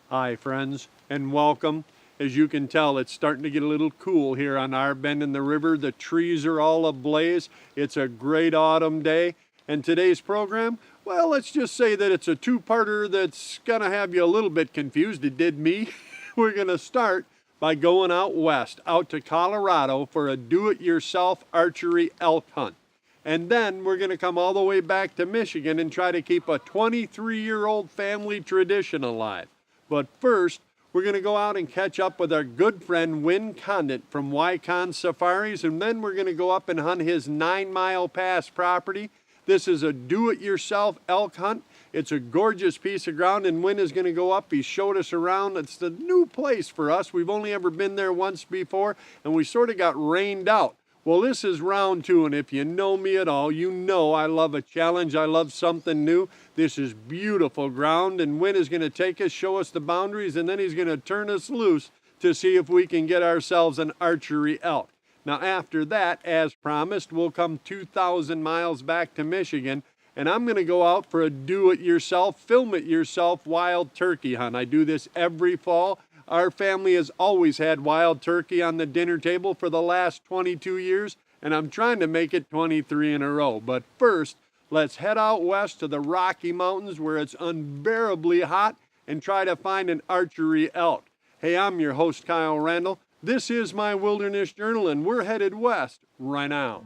Hi, friends, and welcome. As you can tell, it's starting to get a little cool here on our bend in the river. The trees are all ablaze. It's a great autumn day. And today's program, well, let's just say that it's a two-parter that's going to have you a little bit confused. It did me. We're going to start by going out west, out to Colorado for a do-it-yourself archery elk hunt. And then we're going to come all the way back to Michigan and try to keep a 23-year-old family tradition alive. But first, we're going to go out and catch up with our good friend Win Condit from Wycon Safaris, and then we're going to go up and hunt his 9 Mile Pass property. This is a do-it-yourself elk hunt. It's a gorgeous piece of ground, and Win is going to go up. He showed us around. It's the new place for us. We've only ever been there once before, and we sort of got rained out. Well, this is round two, and if you know me at all, you know I love a challenge. I love something new. This is beautiful ground, and Win is going to take us, show us the boundaries, and then he's going to turn us loose to see if we can get ourselves an archery elk. Now, after that, as promised, we'll come 2,000 miles back to Michigan, and I'm going to go out for a do-it-yourself, film-it-yourself wild turkey hunt. I do this every fall. Our family has always had wild turkey on the dinner table for the last 22 years, and I'm trying to make it 23 in a row. But first, let's head out west to the Rocky Mountains where it's unbearably hot and try to find an archery elk. Hey, I'm your host, Kyle Randall. This is my Wilderness Journal, and we're headed west right now.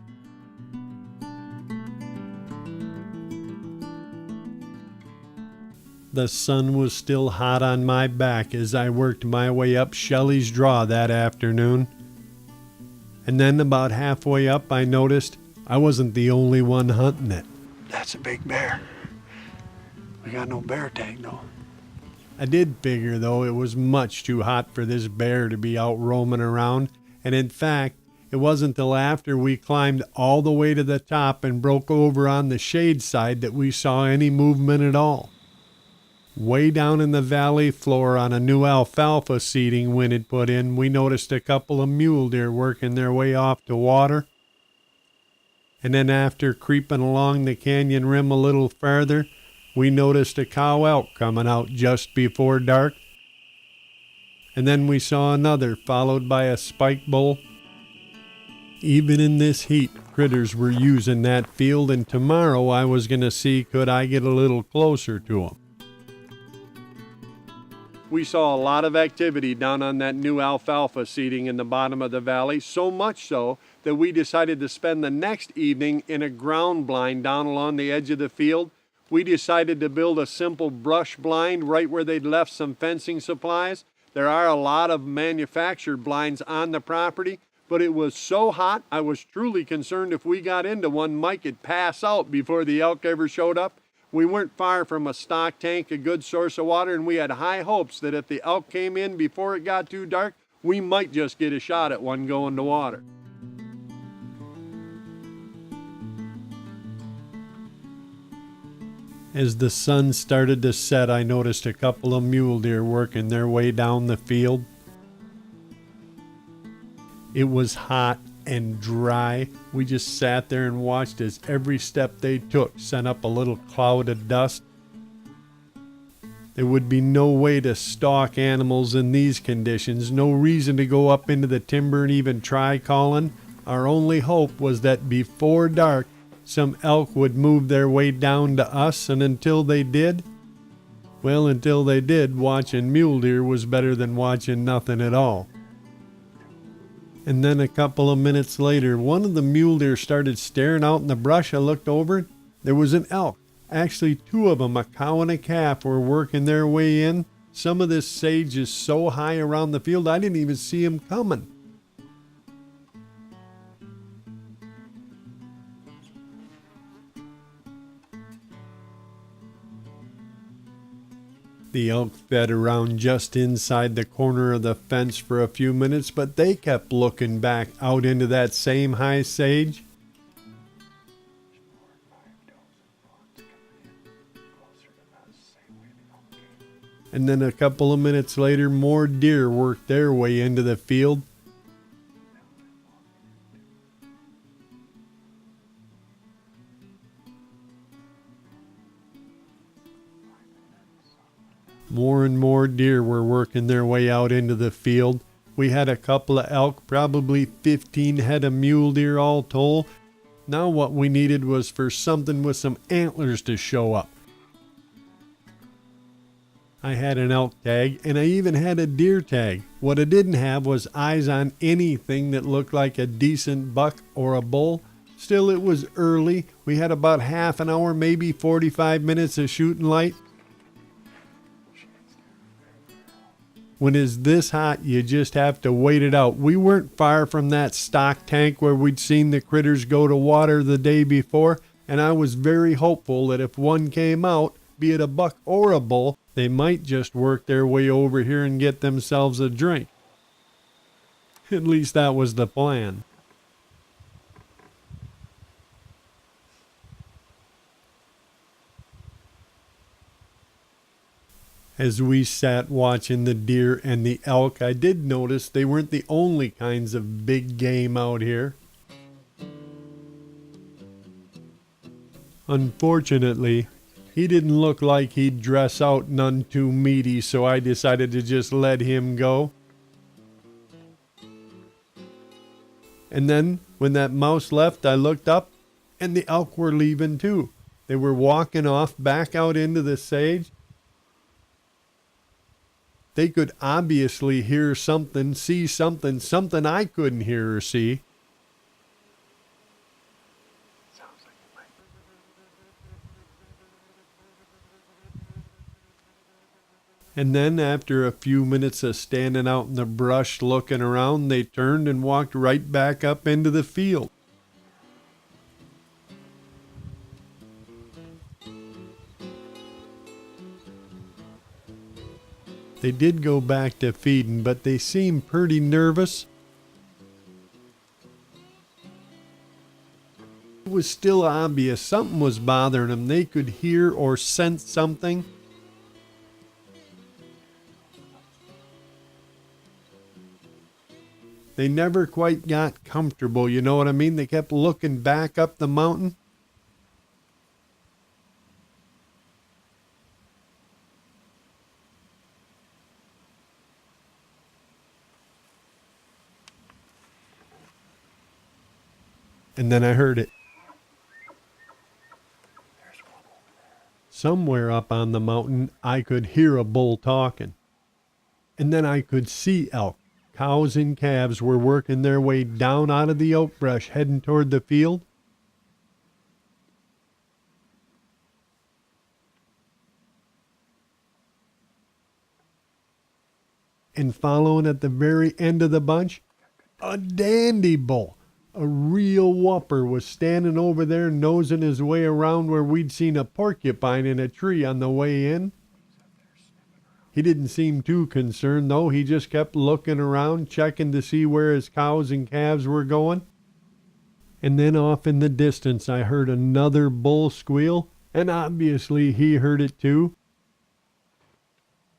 The sun was still hot on my back as I worked my way up Shelley's Draw that afternoon. And then about halfway up, I noticed I wasn't the only one hunting it. That's a big bear. We got no bear tag, though. I did figure, though, it was much too hot for this bear to be out roaming around, and in fact, it wasn't till after we climbed all the way to the top and broke over on the shade side that we saw any movement at all. Way down in the valley floor on a new alfalfa seeding Win had put in, we noticed a couple of mule deer working their way off to water. And then after creeping along the canyon rim a little farther, we noticed a cow elk coming out just before dark. And then we saw another, followed by a spike bull. Even in this heat, critters were using that field, and tomorrow I was going to see could I get a little closer to them. We saw a lot of activity down on that new alfalfa seeding in the bottom of the valley, so much so that we decided to spend the next evening in a ground blind down along the edge of the field. We decided to build a simple brush blind right where they'd left some fencing supplies. There are a lot of manufactured blinds on the property, but it was so hot I was truly concerned if we got into one, Mike could pass out before the elk ever showed up. We weren't far from a stock tank, a good source of water, and we had high hopes that if the elk came in before it got too dark, we might just get a shot at one going to water. As the sun started to set, I noticed a couple of mule deer working their way down the field. It was hot and dry. We just sat there and watched as every step they took sent up a little cloud of dust. There would be no way to stalk animals in these conditions, no reason to go up into the timber and even try calling. Our only hope was that before dark, some elk would move their way down to us, and until they did, watching mule deer was better than watching nothing at all. And then a couple of minutes later, one of the mule deer started staring out in the brush. I looked over. There was an elk. Actually, two of them, a cow and a calf, were working their way in. Some of this sage is so high around the field, I didn't even see them coming. The elk fed around just inside the corner of the fence for a few minutes, but they kept looking back out into that same high sage. And then a couple of minutes later, more deer worked their way into the field. More and more deer were working their way out into the field. We had a couple of elk, probably 15 head of mule deer all told. Now what we needed was for something with some antlers to show up. I had an elk tag, and I even had a deer tag. What I didn't have was eyes on anything that looked like a decent buck or a bull. Still, it was early. We had about half an hour, maybe 45 minutes of shooting light. When it's this hot, you just have to wait it out. We weren't far from that stock tank where we'd seen the critters go to water the day before, and I was very hopeful that if one came out, be it a buck or a bull, they might just work their way over here and get themselves a drink. At least that was the plan. As we sat watching the deer and the elk, I did notice they weren't the only kinds of big game out here. Unfortunately, he didn't look like he'd dress out none too meaty, so I decided to just let him go. And then, when that mouse left, I looked up, and the elk were leaving too. They were walking off back out into the sage. They could obviously hear something, see something I couldn't hear or see. And then, after a few minutes of standing out in the brush looking around, they turned and walked right back up into the field. They did go back to feeding, but they seemed pretty nervous. It was still obvious something was bothering them. They could hear or sense something. They never quite got comfortable, you know what I mean? They kept looking back up the mountain. And then I heard it. Somewhere up on the mountain, I could hear a bull talking. And then I could see elk. Cows and calves were working their way down out of the oak brush, heading toward the field. And following at the very end of the bunch, a dandy bull. A real whopper was standing over there nosing his way around where we'd seen a porcupine in a tree on the way in. He didn't seem too concerned, though. He just kept looking around, checking to see where his cows and calves were going. And then off in the distance, I heard another bull squeal, and obviously he heard it too.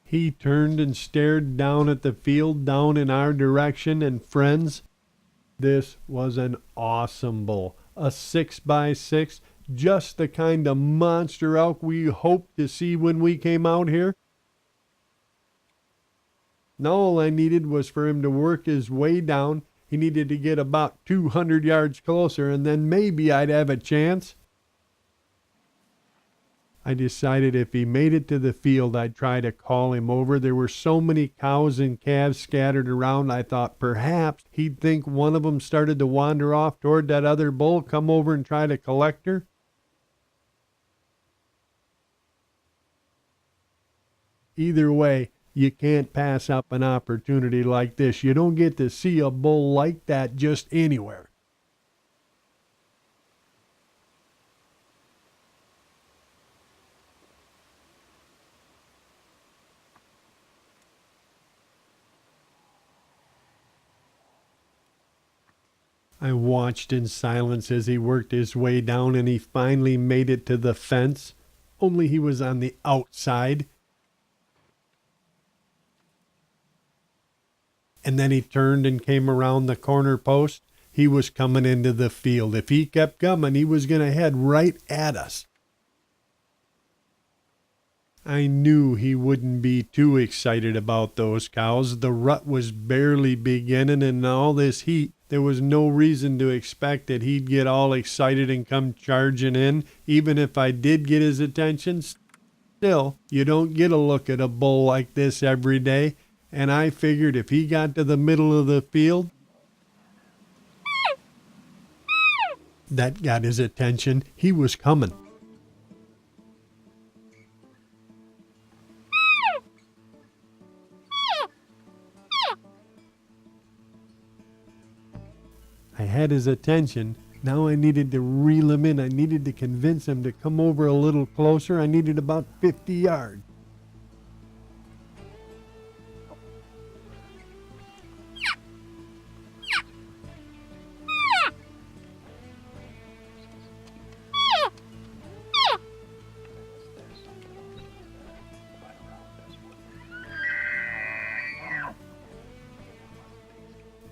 He turned and stared down at the field down in our direction, and friends, this was an awesome bull, a 6x6, just the kind of monster elk we hoped to see when we came out here. Now all I needed was for him to work his way down. He needed to get about 200 yards closer, and then maybe I'd have a chance. I decided if he made it to the field, I'd try to call him over. There were so many cows and calves scattered around, I thought perhaps he'd think one of them started to wander off toward that other bull, come over and try to collect her. Either way, you can't pass up an opportunity like this. You don't get to see a bull like that just anywhere. I watched in silence as he worked his way down, and he finally made it to the fence, only he was on the outside. And then he turned and came around the corner post. He was coming into the field. If he kept coming, he was going to head right at us. I knew he wouldn't be too excited about those cows. The rut was barely beginning, and in all this heat, there was no reason to expect that he'd get all excited and come charging in, even if I did get his attention. Still, you don't get a look at a bull like this every day, and I figured if he got to the middle of the field, that got his attention. He was coming. I had his attention. Now I needed to reel him in. I needed to convince him to come over a little closer. I needed about 50 yards.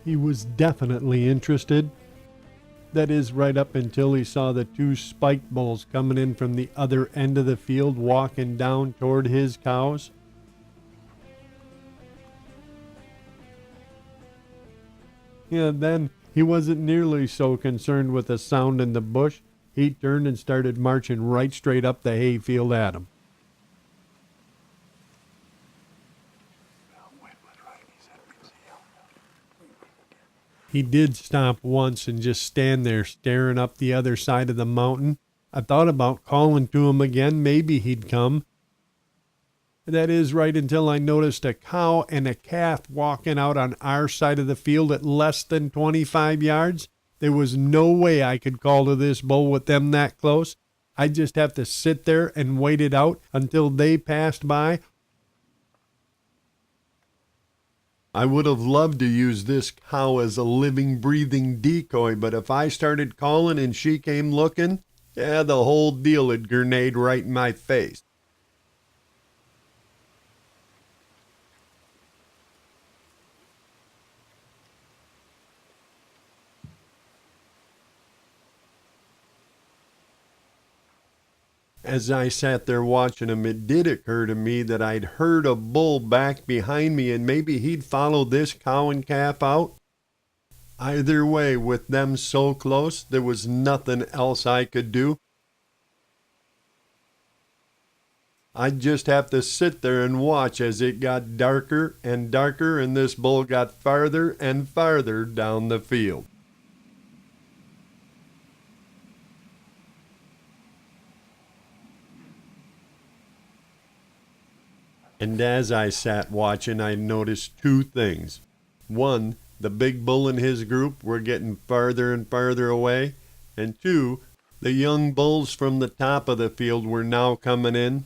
He was definitely interested. That is, right up until he saw the two spiked bulls coming in from the other end of the field, walking down toward his cows. Yeah, then he wasn't nearly so concerned with the sound in the bush. He turned and started marching right straight up the hayfield at him. He did stop once and just stand there staring up the other side of the mountain. I thought about calling to him again. Maybe he'd come. That is, right until I noticed a cow and a calf walking out on our side of the field at less than 25 yards. There was no way I could call to this bull with them that close. I'd just have to sit there and wait it out until they passed by. I would have loved to use this cow as a living, breathing decoy, but if I started calling and she came looking, the whole deal would grenade right in my face. As I sat there watching him, it did occur to me that I'd heard a bull back behind me and maybe he'd follow this cow and calf out. Either way, with them so close, there was nothing else I could do. I'd just have to sit there and watch as it got darker and darker and this bull got farther and farther down the field. And as I sat watching, I noticed two things. One, the big bull and his group were getting farther and farther away. And two, the young bulls from the top of the field were now coming in.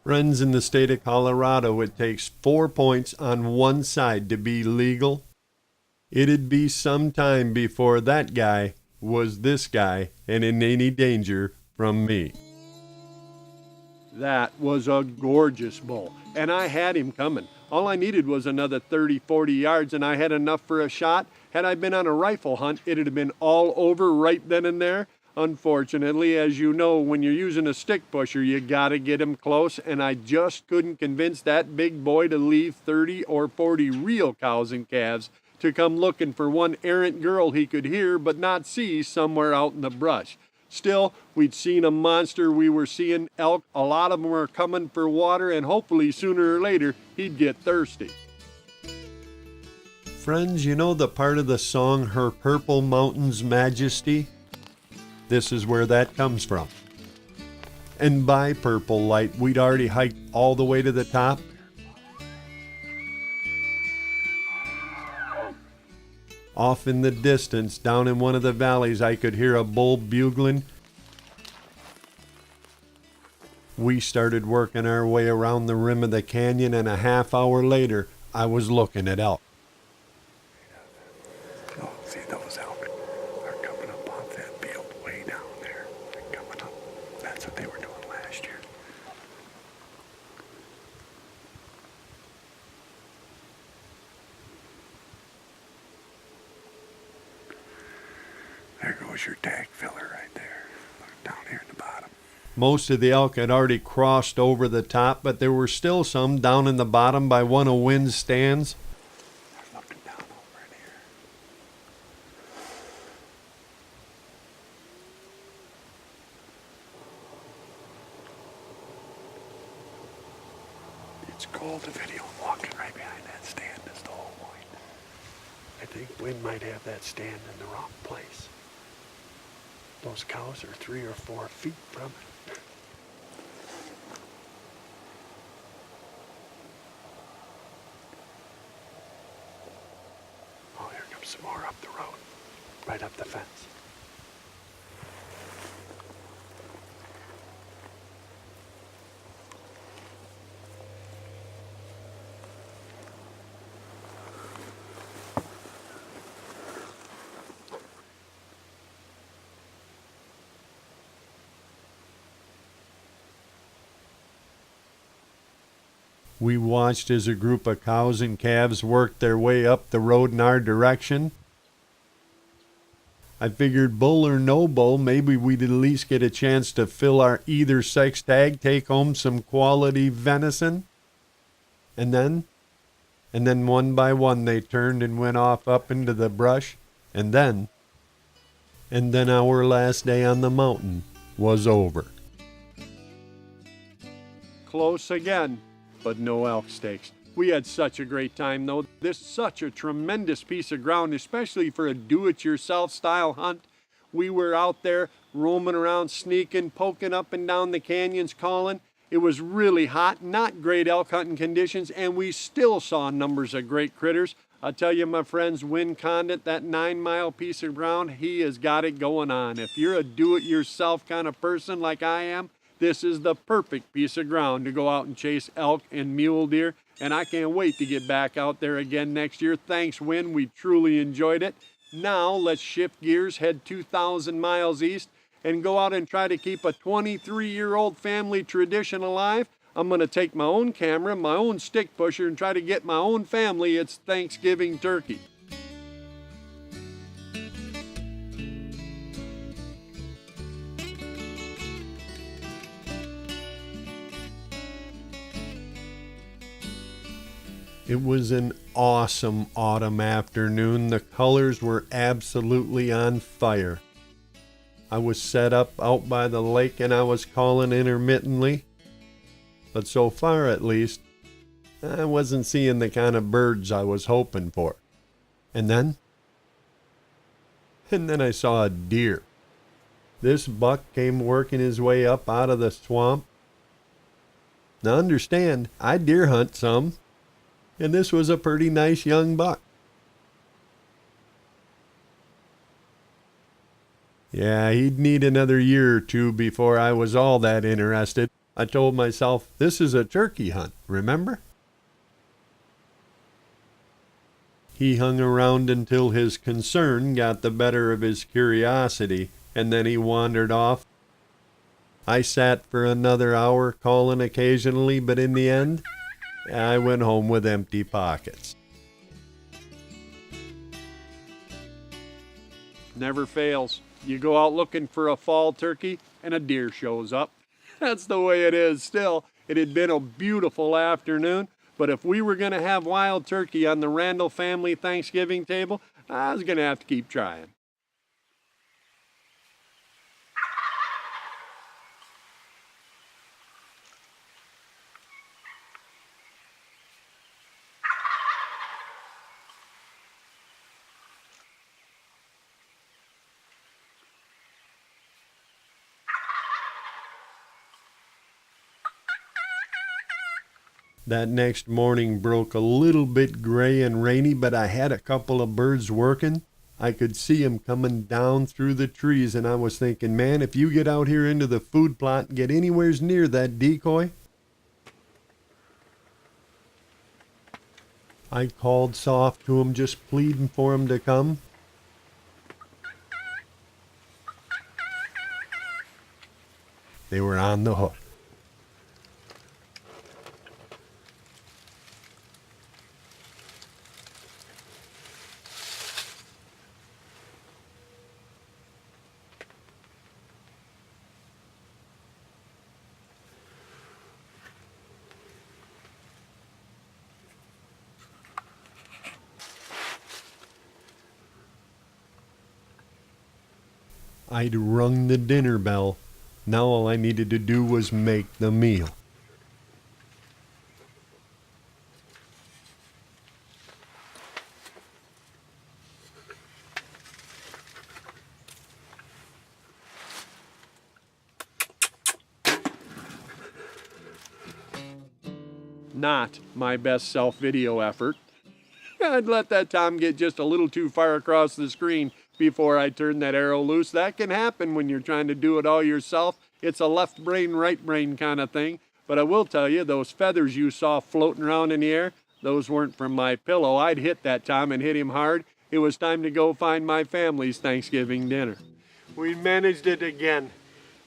Friends, in the state of Colorado, it takes 4 points on one side to be legal. It'd be some time before that guy was this guy and in any danger from me. That was a gorgeous bull, and I had him coming. All I needed was another 30, 40 yards, and I had enough for a shot. Had I been on a rifle hunt, it'd have been all over right then and there. Unfortunately, as you know, when you're using a stick pusher, you gotta get him close, and I just couldn't convince that big boy to leave 30 or 40 real cows and calves to come looking for one errant girl he could hear but not see somewhere out in the brush. Still, we'd seen a monster, we were seeing elk, a lot of them were coming for water, and hopefully sooner or later he'd get thirsty. Friends, you know the part of the song, Her Purple Mountain's Majesty? This is where that comes from. And by purple light, we'd already hiked all the way to the top. Off in the distance, down in one of the valleys, I could hear a bull bugling. We started working our way around the rim of the canyon, and a half hour later, I was looking at elk. Oh, see, those elk are coming up off that field way down there. They're coming up. That's what they were doing last year. There goes your tag filler right there, down here at the bottom. Most of the elk had already crossed over the top, but there were still some down in the bottom by one of Wynn's stands. They're looking down over in here. It's cool to video walking right behind that stand is the whole point. I think Wynn might have that stand in the wrong place. Those cows are 3 or 4 feet from it. Oh, here comes some more up the road, right up the fence. We watched as a group of cows and calves worked their way up the road in our direction. I figured bull or no bull, maybe we'd at least get a chance to fill our either sex tag, take home some quality venison. And then one by one they turned and went off up into the brush. And then our last day on the mountain was over. Close again, but no elk steaks. We had such a great time though. This is such a tremendous piece of ground, especially for a do-it-yourself style hunt. We were out there roaming around, sneaking, poking up and down the canyons, calling. It was really hot, not great elk hunting conditions, and we still saw numbers of great critters. I'll tell you, my friends, Wynn Condit, that 9-mile piece of ground, he has got it going on. If you're a do-it-yourself kind of person like I am, this is the perfect piece of ground to go out and chase elk and mule deer, and I can't wait to get back out there again next year. Thanks, Wynn. We truly enjoyed it. Now let's shift gears, head 2,000 miles east, and go out and try to keep a 23-year-old family tradition alive. I'm going to take my own camera, my own stick pusher, and try to get my own family its Thanksgiving turkey. It was an awesome autumn afternoon. The colors were absolutely on fire. I was set up out by the lake and I was calling intermittently. But so far at least, I wasn't seeing the kind of birds I was hoping for. And then I saw a deer. This buck came working his way up out of the swamp. Now understand, I deer hunt some. And this was a pretty nice young buck. Yeah, he'd need another year or two before I was all that interested. I told myself, this is a turkey hunt, remember? He hung around until his concern got the better of his curiosity, and then he wandered off. I sat for another hour calling occasionally, but in the end, I went home with empty pockets. Never fails. You go out looking for a fall turkey and a deer shows up. That's the way it is still. It had been a beautiful afternoon, but if we were going to have wild turkey on the Randall family Thanksgiving table, I was going to have to keep trying. That next morning broke a little bit gray and rainy, but I had a couple of birds working. I could see 'em coming down through the trees, and I was thinking, man, if you get out here into the food plot and get anywhere near that decoy. I called soft to 'em, just pleading for 'em to come. They were on the hook. I'd rung the dinner bell. Now all I needed to do was make the meal. Not my best self-video effort. I'd let that Tom get just a little too far across the screen before I turned that arrow loose. That can happen when you're trying to do it all yourself. It's a left brain, right brain kind of thing. But I will tell you, those feathers you saw floating around in the air, those weren't from my pillow. I'd hit that Tom and hit him hard. It was time to go find my family's Thanksgiving dinner. We managed it again.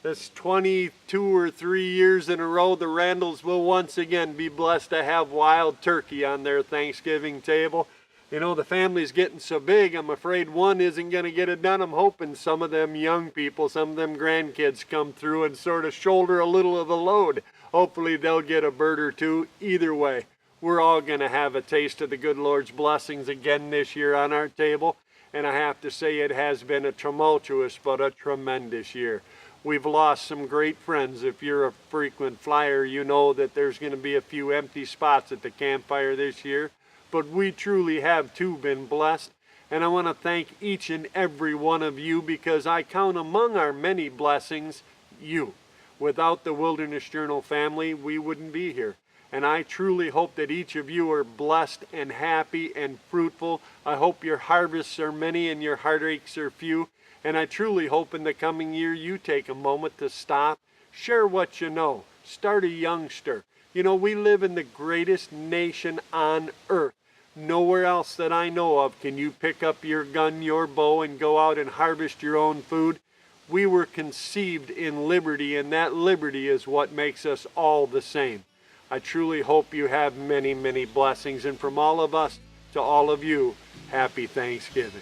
This 22 or 3 years in a row, the Randalls will once again be blessed to have wild turkey on their Thanksgiving table. You know, the family's getting so big, I'm afraid one isn't going to get it done. I'm hoping some of them young people, some of them grandkids come through and sort of shoulder a little of the load. Hopefully they'll get a bird or two. Either way, we're all going to have a taste of the good Lord's blessings again this year on our table. And I have to say it has been a tumultuous but a tremendous year. We've lost some great friends. If you're a frequent flyer, you know that there's going to be a few empty spots at the campfire this year. But we truly have too been blessed. And I want to thank each and every one of you, because I count among our many blessings you. Without the Wilderness Journal family, we wouldn't be here. And I truly hope that each of you are blessed and happy and fruitful. I hope your harvests are many and your heartaches are few. And I truly hope in the coming year you take a moment to stop, share what you know, start a youngster. You know, we live in the greatest nation on earth. Nowhere else that I know of can you pick up your gun, your bow, and go out and harvest your own food. We were conceived in liberty, and that liberty is what makes us all the same. I truly hope you have many, many blessings. And from all of us to all of you, happy Thanksgiving.